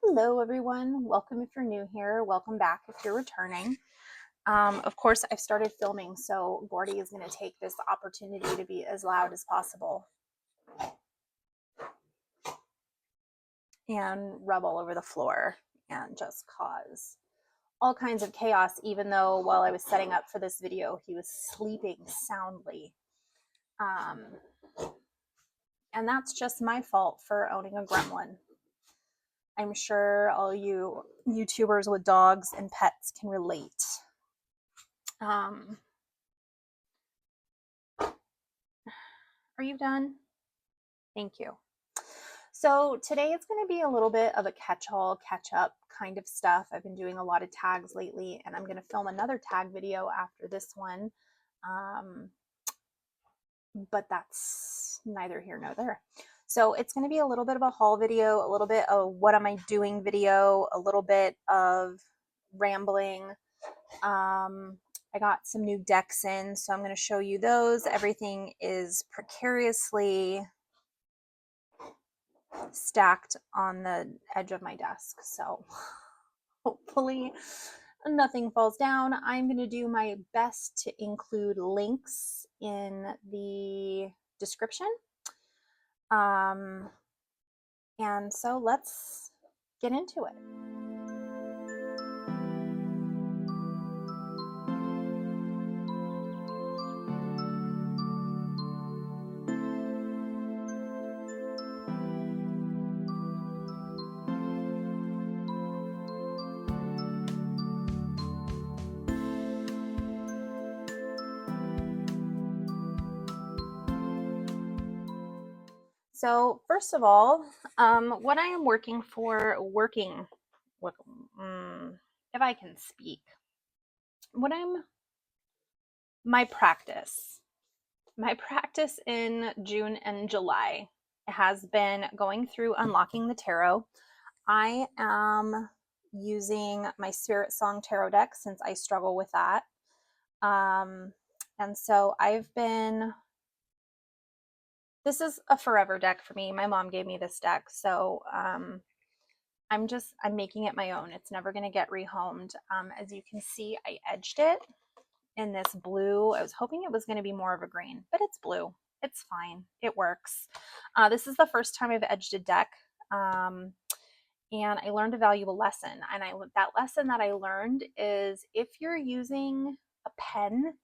Hello everyone, welcome if you're new here, welcome back if you're returning. Of course I've started filming, so Gordy is going to take this opportunity to be as loud as possible and rub all over the floor and just cause all kinds of chaos, even though while I was setting up for this video he was sleeping soundly. And that's just my fault for owning a gremlin. I'm sure all you YouTubers with dogs and pets can relate. Are you done? Thank you. So today it's going to be a little bit of a catch-all, catch-up kind of stuff. I've been doing a lot of tags lately, and I'm going to film another tag video after this one. But that's neither here nor there. So it's going to be a little bit of a haul video, a little bit of what am I doing video, a little bit of rambling. I got some new decks in, so I'm going to show you those. Everything is precariously stacked on the edge of my desk, so hopefully nothing falls down. I'm going to do my best to include links in the description. And so let's get into it. So first of all, what I am working, if I can speak, my practice in June and July has been going through unlocking the tarot. I am using my Spirit Song tarot deck since I struggle with that. And so this is a forever deck for me. My mom gave me this deck, so I'm making it my own. It's never going to get rehomed. As you can see, I edged it in this blue. I was hoping it was going to be more of a green, but it's blue. It's fine. It works. This is the first time I've edged a deck, and I learned a valuable lesson. And that lesson that I learned is if you're using a pen,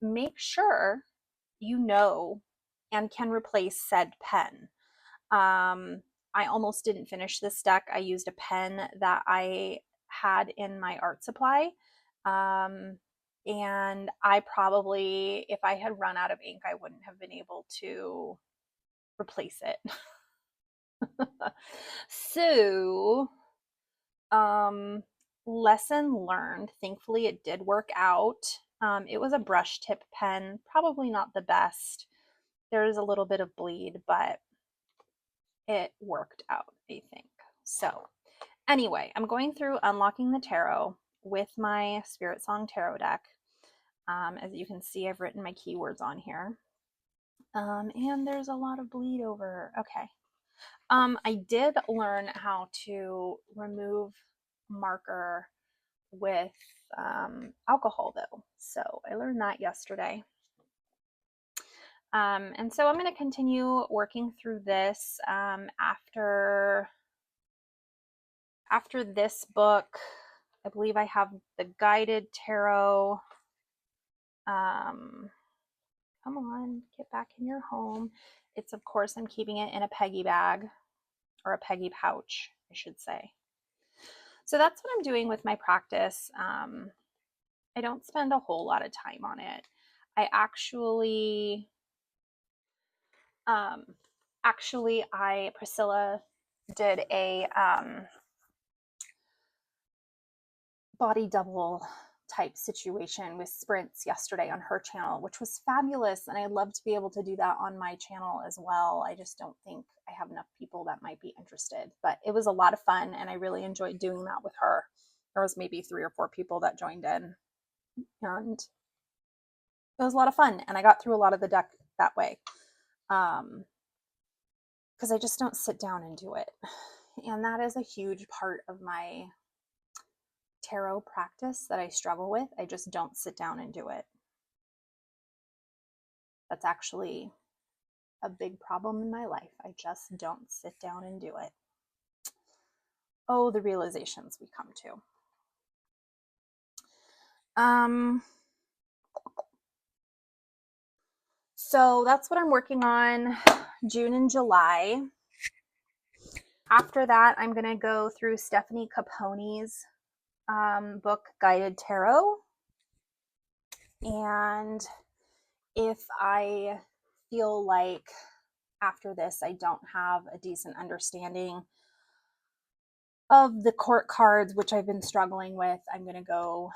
make sure you know and can replace said pen. I almost didn't finish this deck. I used a pen that I had in my art supply. And I probably, if I had run out of ink, I wouldn't have been able to replace it. So, lesson learned. Thankfully, it did work out. It was a brush tip pen, probably not the best. There is a little bit of bleed, but it worked out, I think. So anyway, I'm going through unlocking the tarot with my Spirit Song tarot deck. As you can see, I've written my keywords on here. And there's a lot of bleed over. Okay. I did learn how to remove marker with alcohol though. So I learned that yesterday. And so I'm going to continue working through this after this book. I believe I have the guided tarot. Come on, get back in your home. It's, of course, I'm keeping it in a Peggy bag, or a Peggy pouch, I should say. So that's what I'm doing with my practice. I don't spend a whole lot of time on it. I Priscilla did a body double type situation with sprints yesterday on her channel, which was fabulous. And I'd love to be able to do that on my channel as well. I just don't think I have enough people that might be interested, but it was a lot of fun. And I really enjoyed doing that with her. There was maybe 3 or 4 people that joined in, and it was a lot of fun. And I got through a lot of the deck that way. Because I just don't sit down and do it. And that is a huge part of my tarot practice that I struggle with. I just don't sit down and do it. That's actually a big problem in my life. I just don't sit down and do it. Oh, the realizations we come to. So that's what I'm working on June and July. After that, I'm going to go through Stephanie Capone's book, Guided Tarot. And if I feel like after this I don't have a decent understanding of the court cards, which I've been struggling with, I'm going to go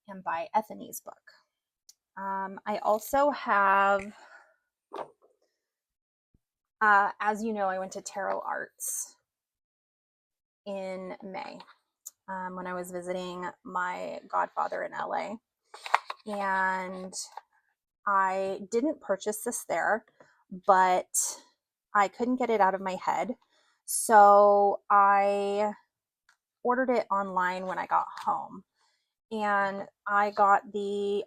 and buy Ethany's book. I also have, as you know, I went to Tarot Arts in May when I was visiting my godfather in LA. And I didn't purchase this there, but I couldn't get it out of my head. So I ordered it online when I got home. And I got the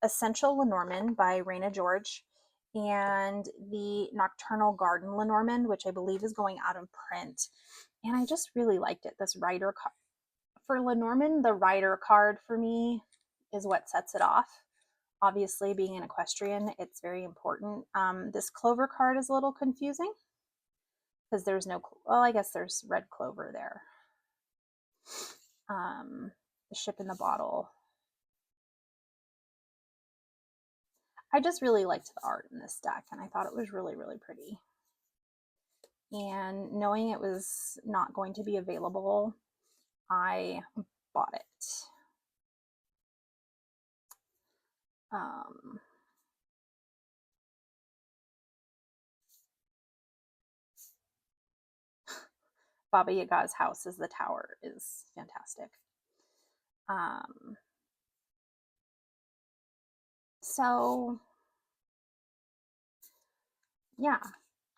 Essential Lenormand by Raina George and the Nocturnal Garden Lenormand, which I believe is going out of print. And I just really liked it. This rider card. For Lenormand, the rider card for me is what sets it off. Obviously, being an equestrian, it's very important. This clover card is a little confusing because there's no, well, I guess there's red clover there. The ship in the bottle. I just really liked the art in this deck, and I thought it was really, really pretty. And knowing it was not going to be available, I bought it. Baba Yaga's house as the tower is fantastic. So yeah,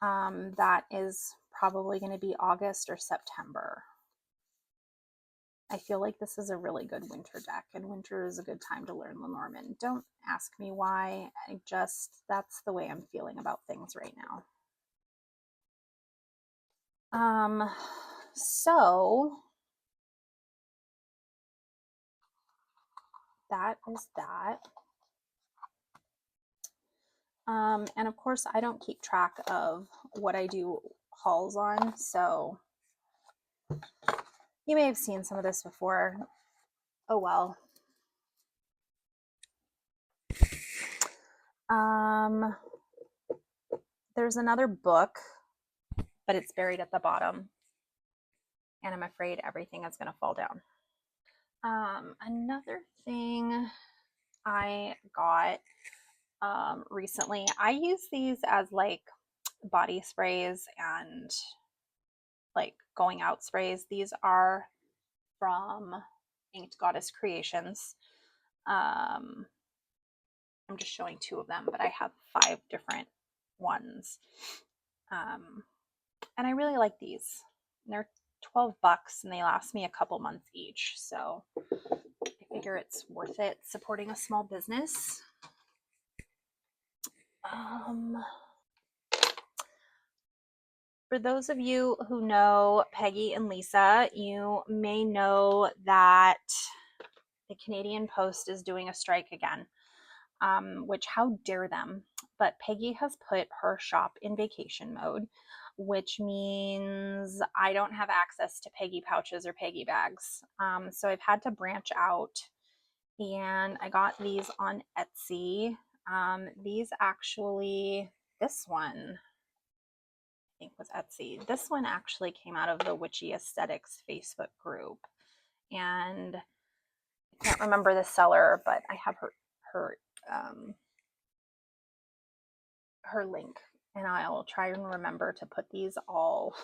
that is probably going to be August or September. I feel like this is a really good winter deck, and winter is a good time to learn Lenormand. Don't ask me why. That's the way I'm feeling about things right now. So that is that. And of course, I don't keep track of what I do hauls on, so you may have seen some of this before. Oh well. There's another book, but it's buried at the bottom, and I'm afraid everything is going to fall down. Another thing I got recently, I use these as like body sprays and like going out sprays. These are from Inked Goddess Creations. I'm just showing 2 of them, but I have 5 different ones. And I really like these. They're $12 and they last me a couple months each. So I figure it's worth it supporting a small business. For those of you who know Peggy and Lisa, you may know that the Canadian Post is doing a strike again, which how dare them. But Peggy has put her shop in vacation mode, which means I don't have access to Peggy pouches or Peggy bags. So I've had to branch out, and I got these on Etsy. These actually, this one I think was Etsy. This one actually came out of the Witchy Aesthetics Facebook group, and I can't remember the seller, but I have her link, and I'll try and remember to put these all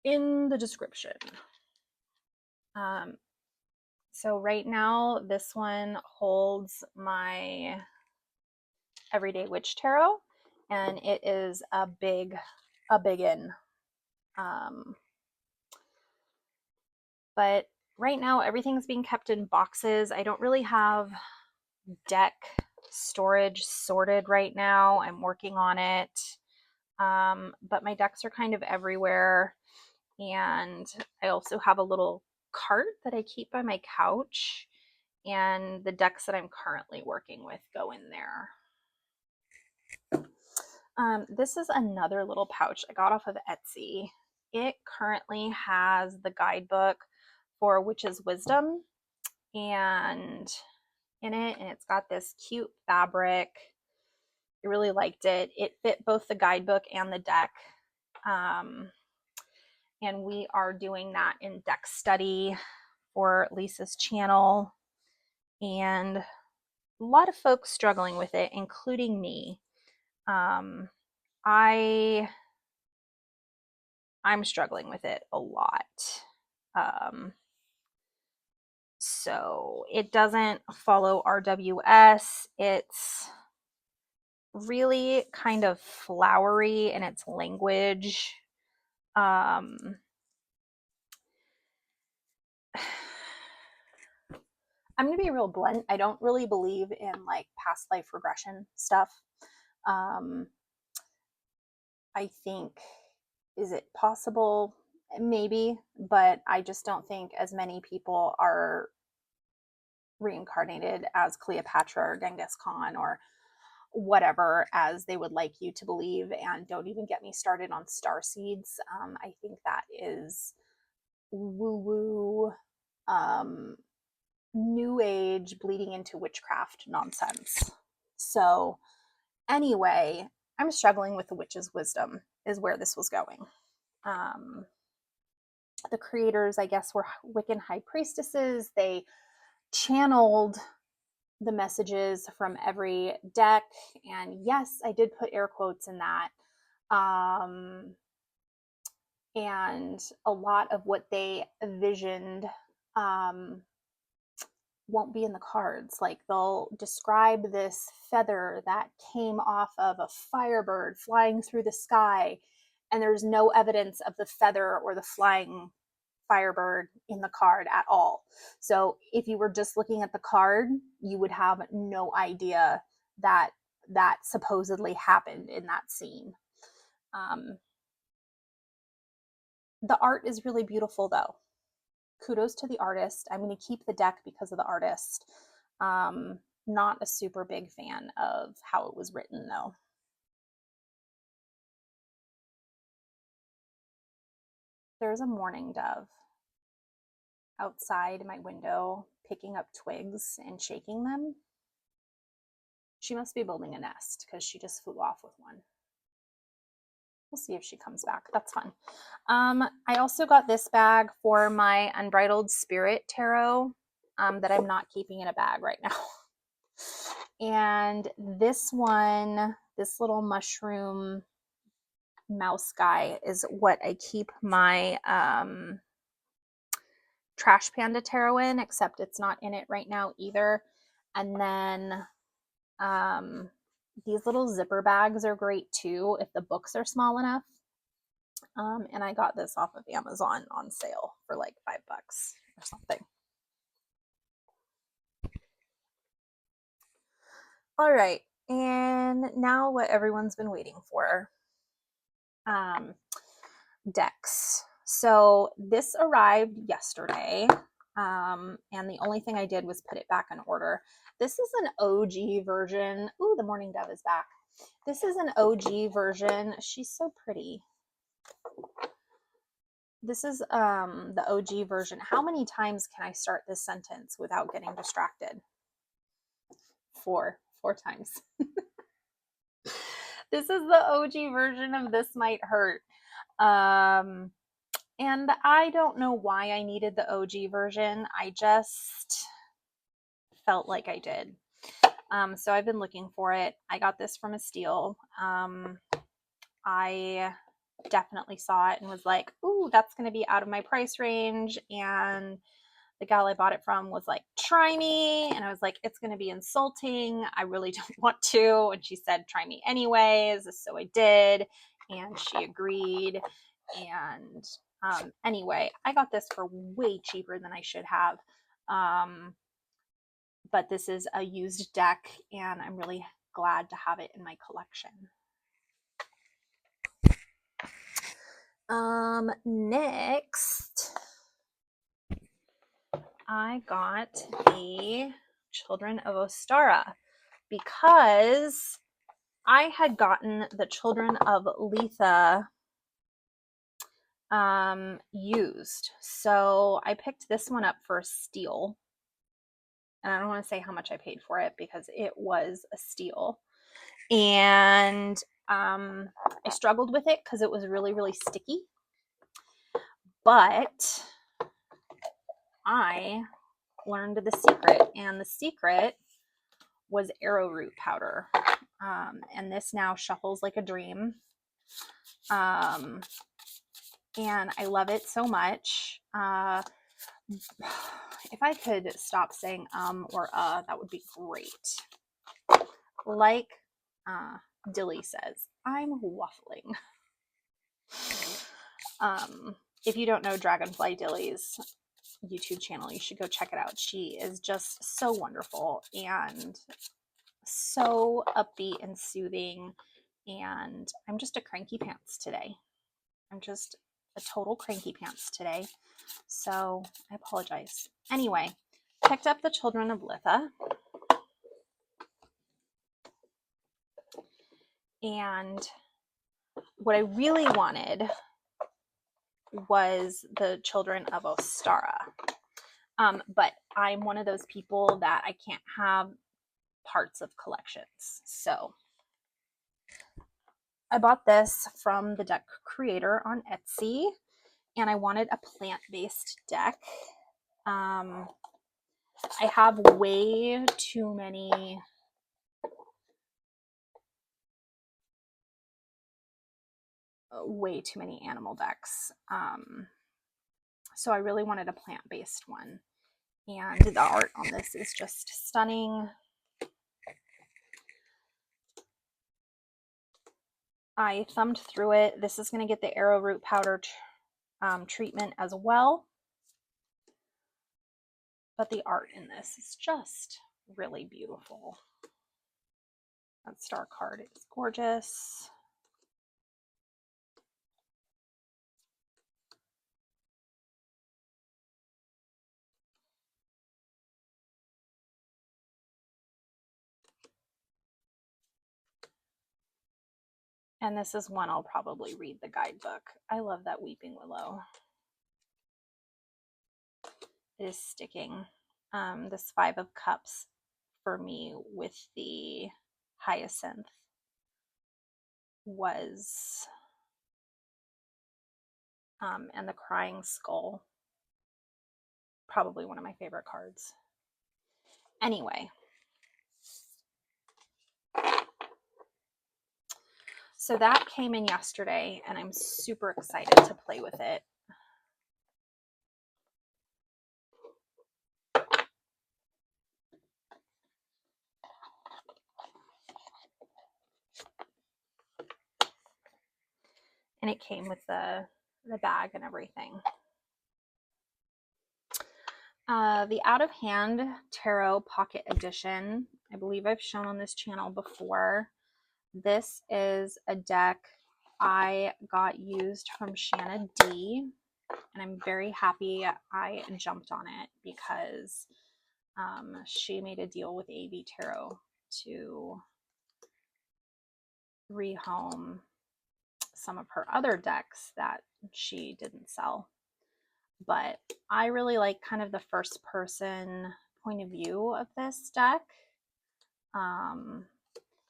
in the description. So right now, this one holds my Everyday Witch Tarot, and it is a big-in. But right now, everything's being kept in boxes. I don't really have deck storage sorted right now. I'm working on it. But my decks are kind of everywhere. And I also have a little cart that I keep by my couch. And the decks that I'm currently working with go in there. This is another little pouch I got off of Etsy. It currently has the guidebook for Witch's Wisdom and in it, and it's got this cute fabric. I really liked it. It fit both the guidebook and the deck. And we are doing that in deck study for Lisa's channel. And a lot of folks struggling with it, including me. I'm struggling with it a lot. So it doesn't follow RWS. It's really kind of flowery in its language. I'm going to be real blunt. I don't really believe in like past life regression stuff. I think, is it possible? Maybe, but I just don't think as many people are reincarnated as Cleopatra or Genghis Khan or whatever as they would like you to believe. And don't even get me started on star seeds. I think that is woo-woo, new age bleeding into witchcraft nonsense. So anyway, I'm struggling with the Witch's Wisdom is where this was going. The creators, I guess, were Wiccan high priestesses. They channeled the messages from every deck. And yes, I did put air quotes in that. And a lot of what they visioned won't be in the cards. Like they'll describe this feather that came off of a firebird flying through the sky, and there's no evidence of the feather or the flying firebird in the card at all. So if you were just looking at the card, you would have no idea that that supposedly happened in that scene. The art is really beautiful though. Kudos to the artist. I'm going to keep the deck because of the artist. Not a super big fan of how it was written though. There's a mourning dove outside my window picking up twigs and shaking them. She must be building a nest because she just flew off with one. We'll see if she comes back. That's fun. I also got this bag for my Unbridled Spirit Tarot that I'm not keeping in a bag right now. And this one, this little mushroom mouse guy is what I keep my Trash Panda Tarot in, except it's not in it right now either. And then these little zipper bags are great too if the books are small enough. And I got this off of Amazon on sale for like $5 or something. All right, and now what everyone's been waiting for. Decks. So this arrived yesterday, and the only thing I did was put it back in order. This is an OG version. Ooh, the mourning dove is back. This is an OG version. She's so pretty. This is the OG version. How many times can I start this sentence without getting distracted? Four times. This is the OG version of This Might Hurt. And I don't know why I needed the OG version. I just felt like I did. So I've been looking for it. I got this from a steal. I definitely saw it and was like, ooh, that's going to be out of my price range. And the gal I bought it from was like, try me. And I was like, it's going to be insulting. I really don't want to. And she said, try me anyways. So I did. And she agreed. And anyway, I got this for way cheaper than I should have. But this is a used deck, and I'm really glad to have it in my collection. Next, I got the Children of Ostara because I had gotten the Children of Letha used. So I picked this one up for a steal. And I don't want to say how much I paid for it because it was a steal. And I struggled with it because it was really, really sticky. But I learned the secret, and the secret was arrowroot powder. And this now shuffles like a dream. And I love it so much. If I could stop saying or that would be great. Like Dilly says, I'm waffling. If you don't know Dragonfly Dilly's YouTube channel, you should go check it out. She is just so wonderful and so upbeat and soothing. And I'm just a cranky pants today. I'm just a total cranky pants today. So I apologize. Anyway, picked up the Children of Litha. And what I really wanted was the Children of Ostara. But I'm one of those people that I can't have parts of collections. So I bought this from the deck creator on Etsy, and I wanted a plant-based deck. I have way too many animal decks. So I really wanted a plant-based one. And the art on this is just stunning. I thumbed through it. This is going to get the arrowroot powder treatment as well. But the art in this is just really beautiful. That star card is gorgeous. And this is one I'll probably read the guidebook. I love that Weeping Willow. It is sticking. This Five of Cups for me with the Hyacinth was, and the Crying Skull, probably one of my favorite cards. Anyway. So that came in yesterday, and I'm super excited to play with it. And it came with the bag and everything. The Out of Hand Tarot Pocket Edition. I believe I've shown on this channel before. This is a deck I got used from Shanna D, and I'm very happy I jumped on it because she made a deal with AV Tarot to rehome some of her other decks that she didn't sell. But I really like kind of the first person point of view of this deck.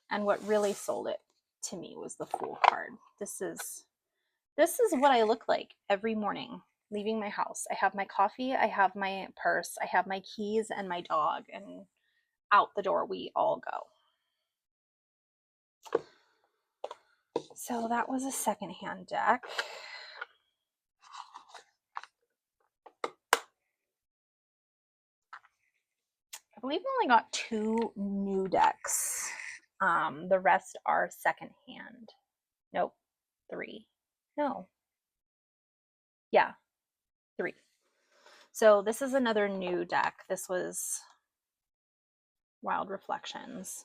And what really sold it to me was the Fool card. This is what I look like every morning leaving my house. I have my coffee, I have my purse, I have my keys and my dog, and out the door we all go. So that was a secondhand deck. I believe I only got 2 new decks. The rest are secondhand. Nope, 3. No, 3. So this is another new deck. This was Wild Reflections.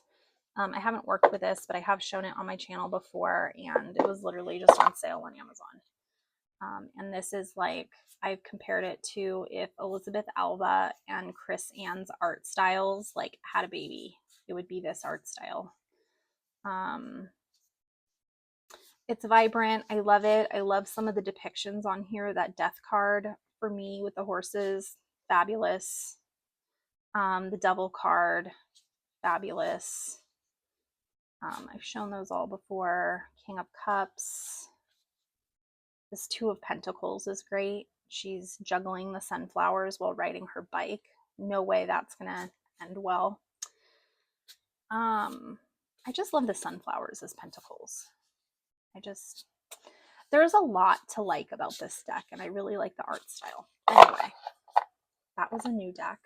I haven't worked with this, but I have shown it on my channel before, and it was literally just on sale on Amazon. And this is like, I've compared it to if Elizabeth Alba and Chris Ann's art styles like had a baby, it would be this art style. It's vibrant. I love it. I love some of the depictions on here. That death card for me with the horses, fabulous. The devil card, fabulous. I've shown those all before. King of Cups. This Two of Pentacles is great. She's juggling the sunflowers while riding her bike. No way that's gonna end well. I just love the sunflowers as pentacles. There's a lot to like about this deck, and I really like the art style. Anyway, that was a new deck.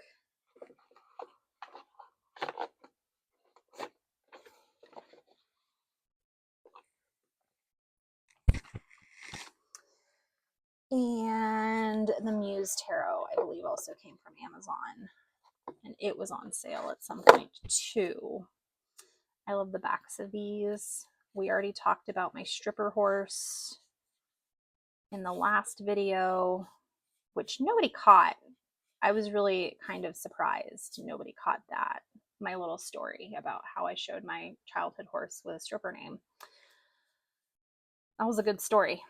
And the Muse Tarot, I believe, also came from Amazon, and it was on sale at some point too. I love the backs of these. We already talked about my stripper horse in the last video, which nobody caught. I was really kind of surprised nobody caught that. My little story about how I showed my childhood horse with a stripper name. That was a good story.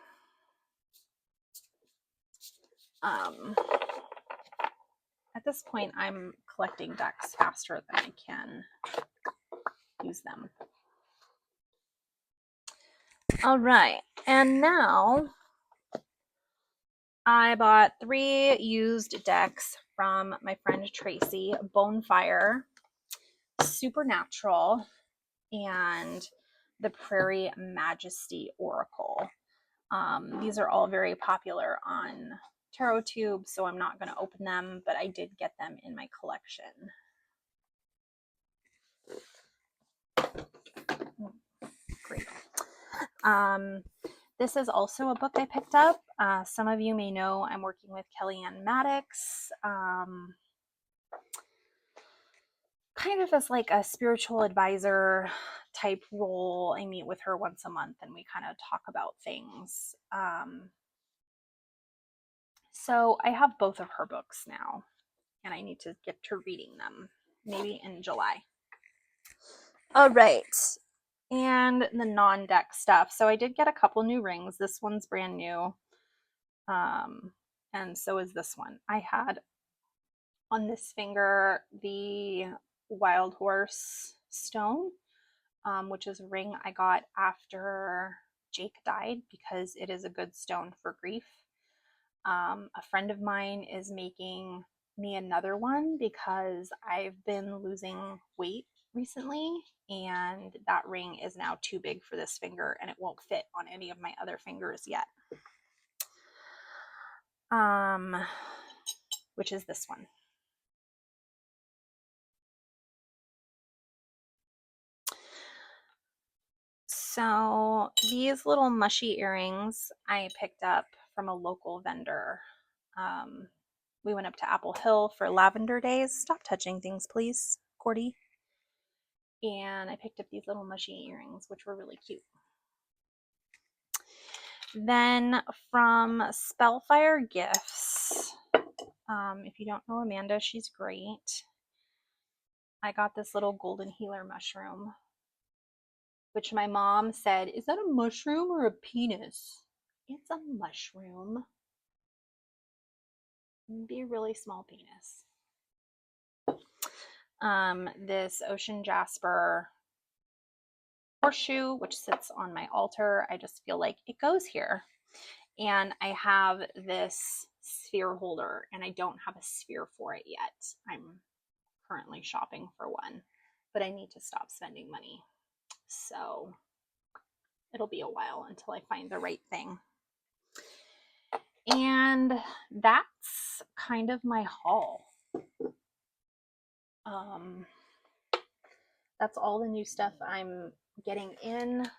At this point, I'm collecting decks faster than I can use them. All right, and now I bought 3 used decks from my friend Tracy: Bonefire, Supernatural, and the Prairie Majesty Oracle. These are all very popular on TarotTube, so I'm not going to open them, but I did get them in my collection. Great. This is also a book I picked up. Some of you may know I'm working with Kellyanne Maddox, kind of as like a spiritual advisor type role. I meet with her once a month and we kind of talk about things. So I have both of her books now, and I need to get to reading them, maybe in July. All right. And the non-deck stuff. So I did get a couple new rings. This one's brand new. And so is this one. I had on this finger the Wild Horse stone, which is a ring I got after Jake died because it is a good stone for grief. A friend of mine is making me another one because I've been losing weight recently, and that ring is now too big for this finger and it won't fit on any of my other fingers yet. Which is this one. So these little mushy earrings I picked up from a local vendor. We went up to Apple Hill for Lavender Days. Stop touching things, please, Kody. And I picked up these little mushy earrings, which were really cute. Then from Spellfire Gifts, if you don't know Amanda, she's great. I got this little golden healer mushroom, which my mom said, is that a mushroom or a penis? It's a mushroom. Be a really small penis. This ocean jasper horseshoe, which sits on my altar. I just feel like it goes here. And I have this sphere holder, and I don't have a sphere for it yet. I'm currently shopping for one, but I need to stop spending money. So it'll be a while until I find the right thing. And that's kind of my haul. That's all the new stuff I'm getting in.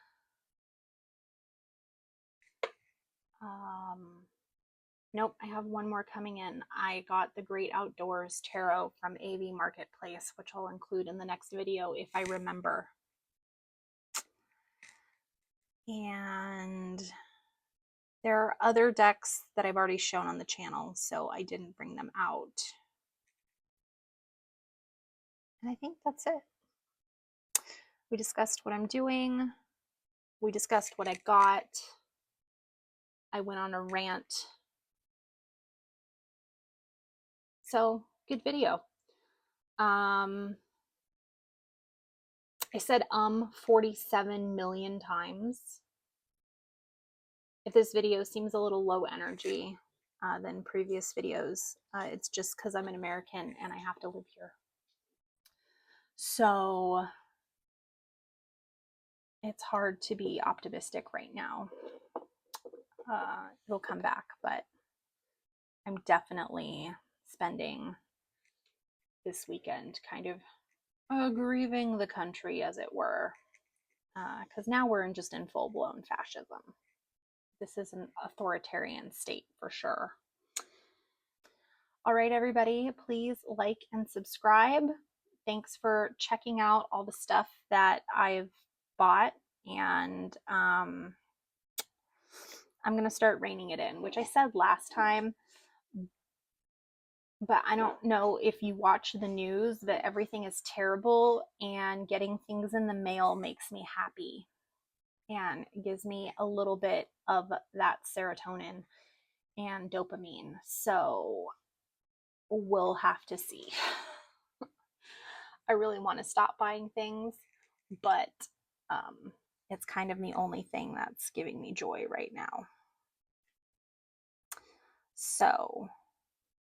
Nope, I have one more coming in. I got the Great Outdoors Tarot from AV Marketplace, which I'll include in the next video if I remember. And there are other decks that I've already shown on the channel, so I didn't bring them out. And I think that's it. We discussed what I'm doing. We discussed what I got. I went on a rant. So, good video. I said 47 million times. If this video seems a little low energy than previous videos, it's just because I'm an American and I have to live here. So it's hard to be optimistic right now. It'll come back, but I'm definitely spending this weekend kind of grieving the country, as it were, because now we're just in full-blown fascism. This is an authoritarian state for sure. All right, everybody, please like and subscribe. Thanks for checking out all the stuff that I've bought, and I'm going to start reining it in, which I said last time, but I don't know if you watch the news, that everything is terrible, and getting things in the mail makes me happy and gives me a little bit of that serotonin and dopamine. So we'll have to see. I really want to stop buying things, but it's kind of the only thing that's giving me joy right now. So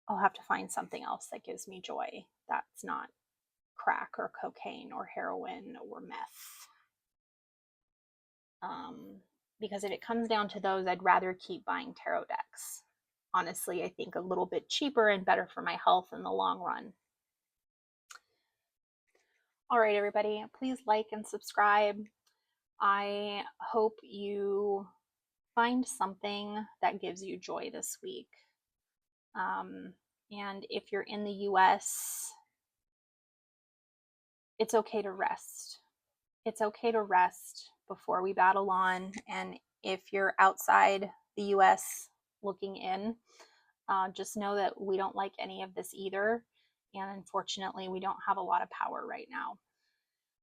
I'll have to find something else that gives me joy that's not crack or cocaine or heroin or meth. Because if it comes down to those, I'd rather keep buying tarot decks. Honestly, I think a little bit cheaper and better for my health in the long run. All right, everybody, please like and subscribe. I hope you find something that gives you joy this week. And if you're in the US, it's okay to rest. It's okay to rest before we battle on. And if you're outside the US looking in, just know that we don't like any of this either. And unfortunately, we don't have a lot of power right now.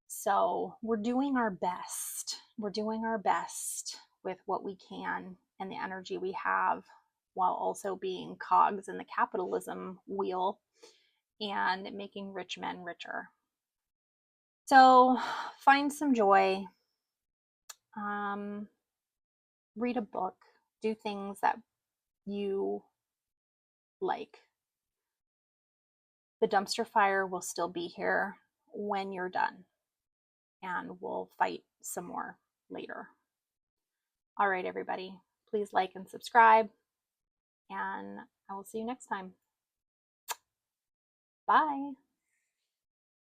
So we're doing our best. We're doing our best with what we can and the energy we have, while also being cogs in the capitalism wheel and making rich men richer. So find some joy. Read a book. Do things that you like. The dumpster fire will still be here when you're done, and we'll fight some more later. All right, everybody, please like and subscribe, and I will see you next time. Bye.